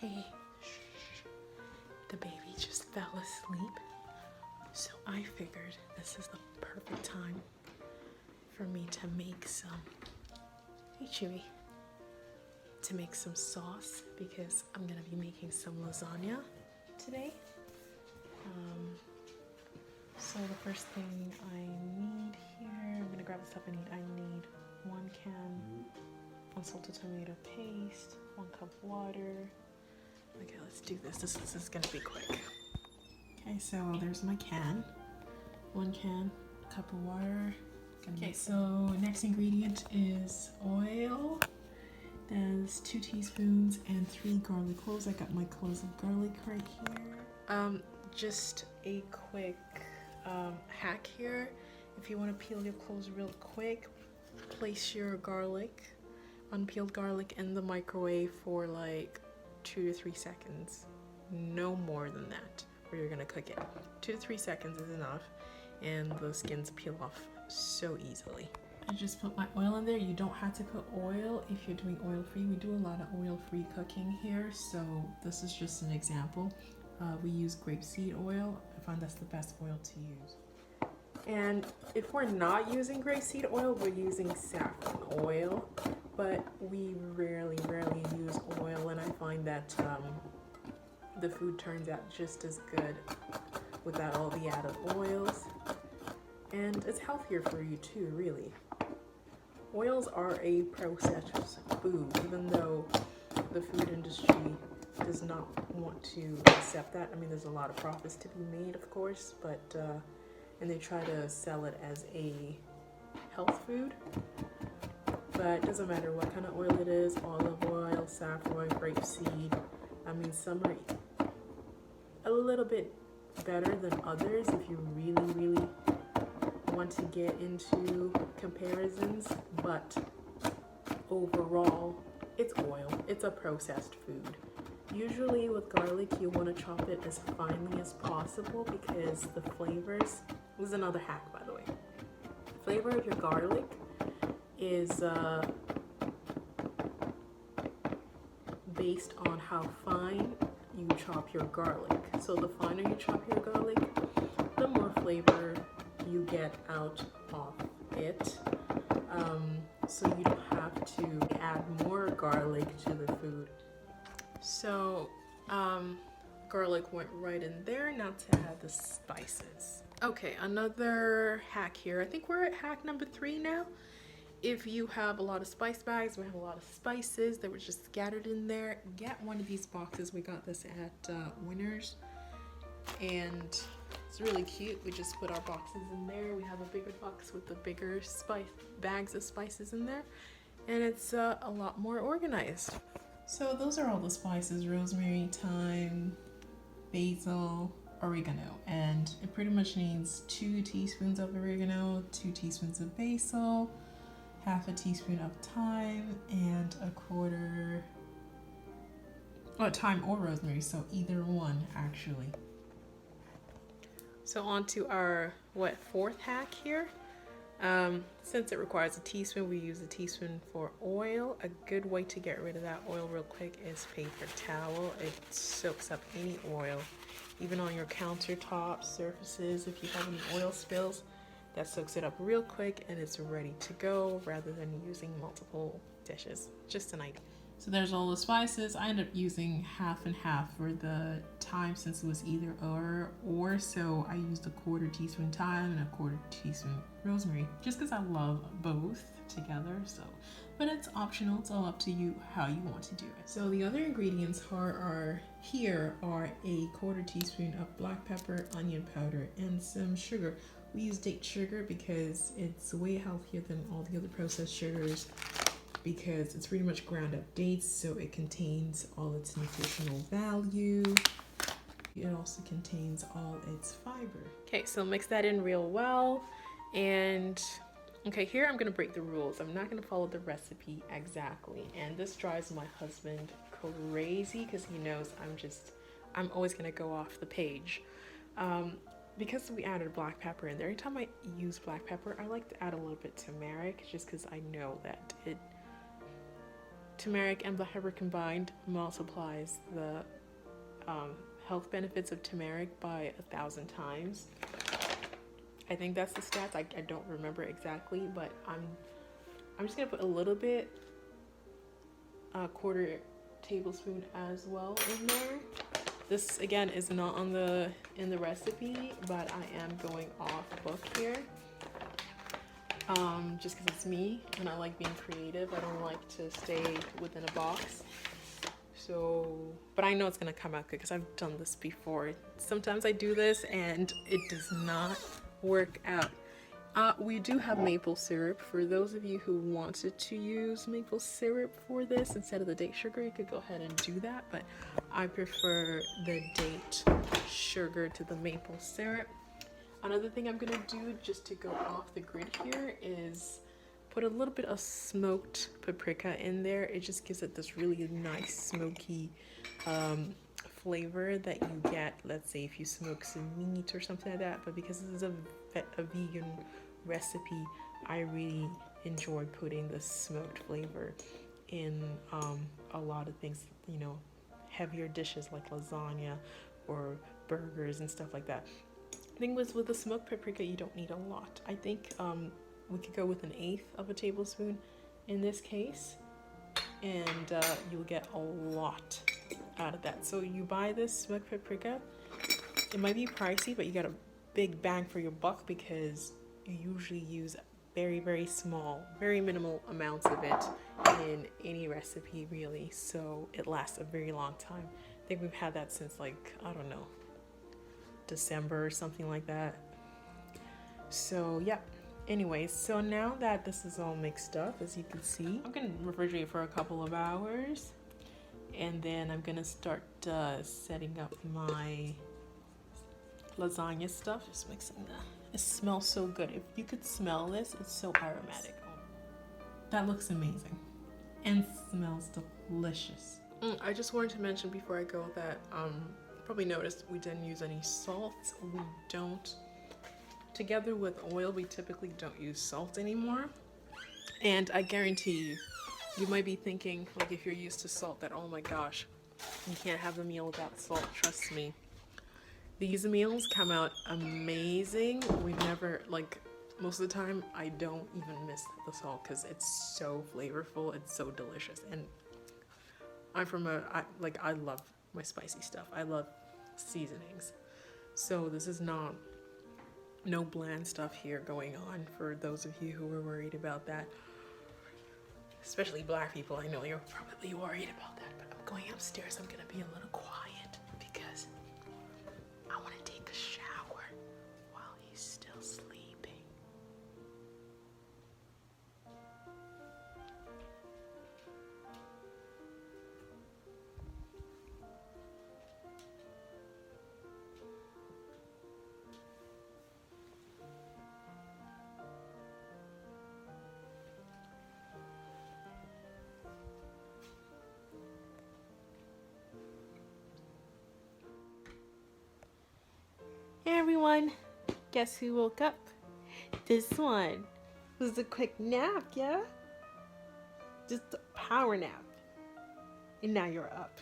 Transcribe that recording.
Hey, shh. The baby just fell asleep. So I figured this is the perfect time for me to make some, hey Chewy, to make some sauce because I'm gonna be making some lasagna today. So the first thing I need here, I'm gonna grab the stuff I need. I need 1 can unsalted tomato paste, 1 cup water. Okay, let's do this. This is gonna be quick. Okay, so there's my can. 1 can, a cup of water. Okay, so next ingredient is oil. There's 2 teaspoons and 3 garlic cloves. I got my cloves of garlic right here. Just a quick hack here. If you want to peel your cloves real quick, place your garlic, unpeeled garlic, in the microwave for like 2 to 3 seconds. No more than that, where you're gonna cook it. 2 to 3 seconds is enough, and the skins peel off so easily. I just put my oil in there. You don't have to put oil if you're doing oil-free. We do a lot of oil-free cooking here, so this is just an example. We use grapeseed oil. I find that's the best oil to use. And if we're not using grapeseed oil, we're using saffron oil, but we rarely use oil, and I find that the food turns out just as good without all the added oils, and it's healthier for you too, really. Oils are a processed food, even though the food industry does not want to accept that. I mean, there's a lot of profits to be made, of course, but and they try to sell it as a health food, but it doesn't matter what kind of oil it is. Olive oil, saffron, grapeseed. I mean, some are a little bit better than others if you really want to get into comparisons, but overall it's oil. It's a processed food. Usually with garlic, you want to chop it as finely as possible because the flavors, this is another hack by the way, the flavor of your garlic is based on how fine you chop your garlic. So the finer you chop your garlic, the more flavor you get out of it. So you don't have to add more garlic to the food. So garlic went right in there. Now to add the spices. Okay, another hack here. I think we're at hack number 3 now. If you have a lot of spice bags, we have a lot of spices that were just scattered in there, get one of these boxes. We got this at Winners, and it's really cute. We just put our boxes in there. We have a bigger box with the bigger bags of spices in there, and it's a lot more organized. So those are all the spices: rosemary, thyme, basil, oregano, and it pretty much needs 2 teaspoons of oregano, 2 teaspoons of basil, half a teaspoon of thyme, and a quarter, thyme or rosemary, so either one actually. So on to our 4th hack here. Since it requires a teaspoon, we use a teaspoon for oil. A good way to get rid of that oil real quick is paper towel. It soaks up any oil, even on your countertop surfaces. If you have any oil spills, that soaks it up real quick and it's ready to go rather than using multiple dishes. Just an idea. So there's all the spices. I ended up using half and half for the thyme since it was either or, so I used a quarter teaspoon thyme and a quarter teaspoon rosemary just because I love both together. So, but it's optional. It's all up to you how you want to do it. So the other ingredients are a quarter teaspoon of black pepper, onion powder, and some sugar. We use date sugar because it's way healthier than all the other processed sugars, because it's pretty much ground up dates, so it contains all its nutritional value. It also contains all its fiber. Okay, so mix that in real well. And okay, here I'm gonna break the rules. I'm not gonna follow the recipe exactly, and this drives my husband crazy because he knows I'm always gonna go off the page. Because we added black pepper in there, every time I use black pepper, I like to add a little bit turmeric just because I know that turmeric and black pepper combined multiplies the health benefits of turmeric by 1,000 times. I think that's the stats. I don't remember exactly, but I'm just gonna put a little bit, a quarter tablespoon as well in there. This again is not on in the recipe, but I am going off book here. Just because it's me and I like being creative. I don't like to stay within a box. So, but I know it's gonna come out good because I've done this before. Sometimes I do this and it does not work out. We do have maple syrup. For those of you who wanted to use maple syrup for this instead of the date sugar, you could go ahead and do that, but I prefer the date sugar to the maple syrup. Another thing I'm gonna do just to go off the grid here is put a little bit of smoked paprika in there. It just gives it this really nice smoky flavor that you get, let's say, if you smoke some meat or something like that. But because this is a vegan recipe, I really enjoy putting the smoked flavor in a lot of things, you know, heavier dishes like lasagna or burgers and stuff like that. The thing was, with the smoked paprika, you don't need a lot. I think we could go with 1/8 of a tablespoon in this case, and you'll get a lot out of that. So you buy this smoked paprika, it might be pricey, but you get a big bang for your buck because you usually use very, very small, very minimal amounts of it in any recipe really, so it lasts a very long time. I think we've had that since, like, I don't know, December or something like that. So yeah, anyways, so now that this is all mixed up, as you can see, I'm gonna refrigerate for a couple of hours, and then I'm gonna start setting up my lasagna stuff. Just mixing that. It smells so good. If you could smell this, it's so aromatic. That looks amazing and smells delicious. I just wanted to mention before I go that probably noticed we didn't use any salt. We don't, together with oil, we typically don't use salt anymore. And I guarantee you might be thinking, like, if you're used to salt, that, oh my gosh, you can't have a meal without salt. Trust me, these meals come out amazing. We never, like, most of the time I don't even miss the salt because it's so flavorful, it's so delicious. And I'm from I love my spicy stuff. I love seasonings. So this is no bland stuff here going on, for those of you who were worried about that. Especially black people, I know you're probably worried about that, but I'm going upstairs. I'm gonna be a little quiet because I want to take a shower while he's still sleeping. Hey everyone, guess who woke up? This one. It was a quick nap, yeah? Just a power nap. And now you're up.